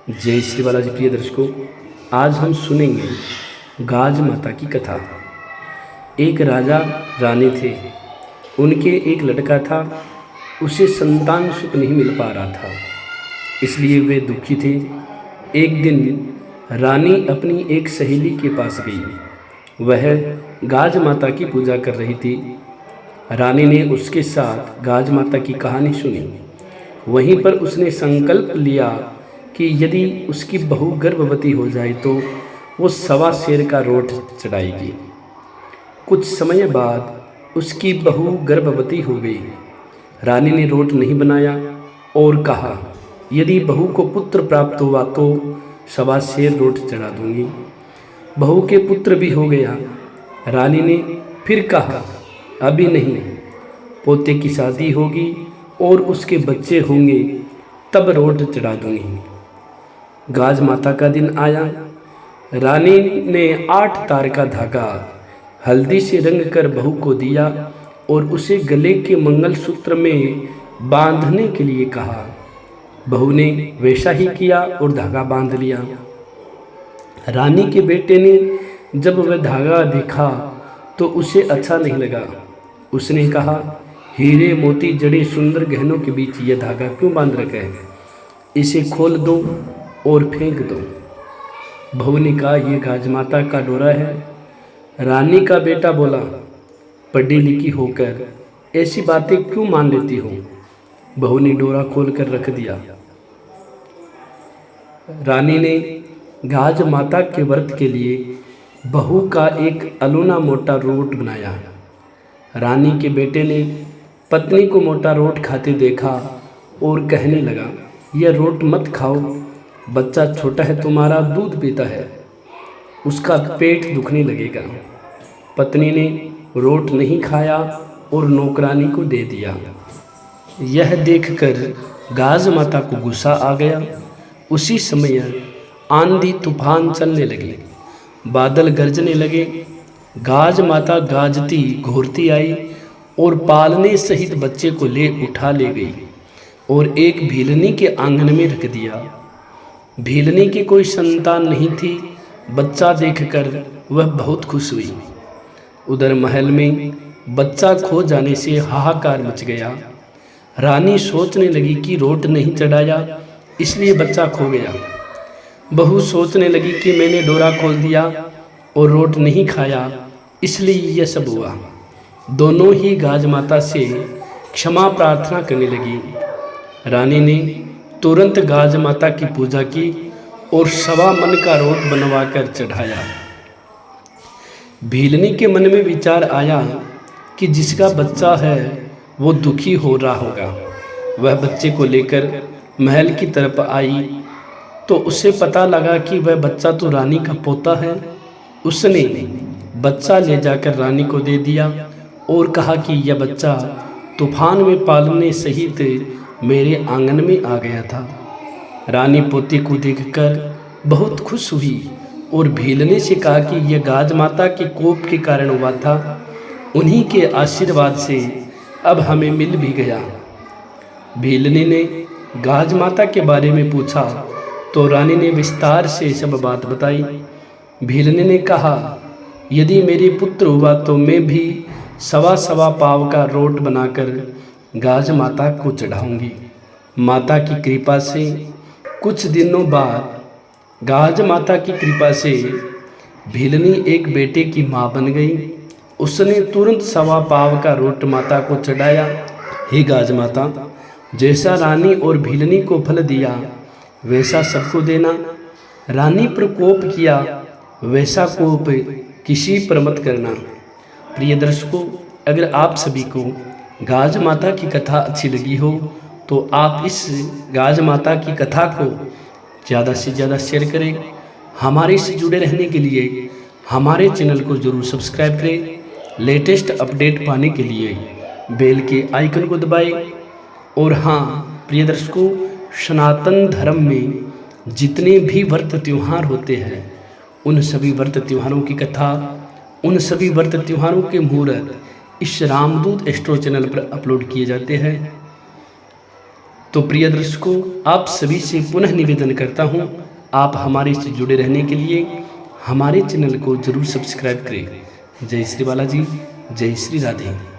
जय श्री बालाजी। प्रिय दर्शकों, आज हम सुनेंगे गाज माता की कथा। एक राजा रानी थे। उनके एक लड़का था। उसे संतान सुख नहीं मिल पा रहा था, इसलिए वे दुखी थे। एक दिन रानी अपनी एक सहेली के पास गई। वह गाज माता की पूजा कर रही थी। रानी ने उसके साथ गाज माता की कहानी सुनी। वहीं पर उसने संकल्प लिया कि यदि उसकी बहू गर्भवती हो जाए तो वो 1.25 सेर का रोट चढ़ाएगी। कुछ समय बाद उसकी बहू गर्भवती हो गई। रानी ने रोट नहीं बनाया और कहा, यदि बहू को पुत्र प्राप्त हुआ तो 1.25 सेर रोट चढ़ा दूंगी। बहू के पुत्र भी हो गया। रानी ने फिर कहा, अभी नहीं, पोते की शादी होगी और उसके बच्चे होंगे, तब रोट चढ़ा दूंगी। गाज माता का दिन आया। रानी ने 8 तार का धागा हल्दी से रंग कर बहू को दिया और उसे गले के मंगलसूत्र में बांधने के लिए कहा। बहू ने वैसा ही किया और धागा बांध लिया। रानी के बेटे ने जब वह धागा देखा तो उसे अच्छा नहीं लगा। उसने कहा, हीरे मोती जड़े सुंदर गहनों के बीच यह धागा क्यों बांध रखा है? इसे खोल दो और फेंक दो। बहू ने कहा, यह गाज माता का डोरा है। रानी का बेटा बोला, पढ़ी लिखी होकर ऐसी बातें क्यों मान लेती हो? बहू ने डोरा खोल कर रख दिया। रानी ने गाज माता के व्रत के लिए बहू का एक अलूना मोटा रोट बनाया। रानी के बेटे ने पत्नी को मोटा रोट खाते देखा और कहने लगा, यह रोट मत खाओ, बच्चा छोटा है तुम्हारा, दूध पीता है, उसका पेट दुखने लगेगा। पत्नी ने रोट नहीं खाया और नौकरानी को दे दिया। यह देखकर गाज माता को गुस्सा आ गया। उसी समय आंधी तूफान चलने लगे, बादल गरजने लगे। गाज माता गाजती घूरती आई और पालने सहित बच्चे को उठा ले गई और एक भीलनी के आंगन में रख दिया। भीलनी की कोई संतान नहीं थी। बच्चा देखकर वह बहुत खुश हुई। उधर महल में बच्चा खो जाने से हाहाकार मच गया। रानी सोचने लगी कि रोट नहीं चढ़ाया इसलिए बच्चा खो गया। बहू सोचने लगी कि मैंने डोरा खोल दिया और रोट नहीं खाया इसलिए यह सब हुआ। दोनों ही गाज माता से क्षमा प्रार्थना करने लगी। रानी ने तुरंत गाज माता की पूजा की और 1.25 मन का रोट बनवाकर चढ़ाया। भीलनी के मन में विचार आया कि जिसका बच्चा है वो दुखी हो रहा होगा। वह बच्चे को लेकर महल की तरफ आई तो उसे पता लगा कि वह बच्चा तो रानी का पोता है। उसने बच्चा ले जाकर रानी को दे दिया और कहा कि यह बच्चा तूफान में पालने सहित मेरे आंगन में आ गया था। रानी पोते को देखकर बहुत खुश हुई और भीलने से कहा कि यह गाज माता के कोप के कारण हुआ था, उन्हीं के आशीर्वाद से अब हमें मिल भी गया। भीलने ने गाज माता के बारे में पूछा तो रानी ने विस्तार से सब बात बताई। भीलने ने कहा, यदि मेरे पुत्र हुआ तो मैं भी 1.25 पाव का रोट बनाकर गाज माता को चढ़ाऊंगी। माता की कृपा से कुछ दिनों बाद गाज माता की कृपा से भीलनी एक बेटे की माँ बन गई। उसने तुरंत 1.25 पाव का रोट माता को चढ़ाया। हे गाज माता, जैसा रानी और भीलनी को फल दिया वैसा सबको देना। रानी पर कोप किया वैसा कोप किसी पर मत करना। प्रिय दर्शकों, अगर आप सभी को गाज माता की कथा अच्छी लगी हो तो आप इस गाज माता की कथा को ज़्यादा से ज़्यादा शेयर करें। हमारे से जुड़े रहने के लिए हमारे चैनल को ज़रूर सब्सक्राइब करें। लेटेस्ट अपडेट पाने के लिए बेल के आइकन को दबाएं। और हाँ प्रिय दर्शकों, सनातन धर्म में जितने भी व्रत त्यौहार होते हैं उन सभी व्रत त्योहारों की कथा, उन सभी व्रत त्योहारों के मुहूर्त इस रामदूत एस्ट्रो चैनल पर अपलोड किए जाते हैं। तो प्रिय दर्शकों, आप सभी से पुनः निवेदन करता हूँ, आप हमारे से जुड़े रहने के लिए हमारे चैनल को जरूर सब्सक्राइब करें। जय श्री बालाजी, जय श्री राधे।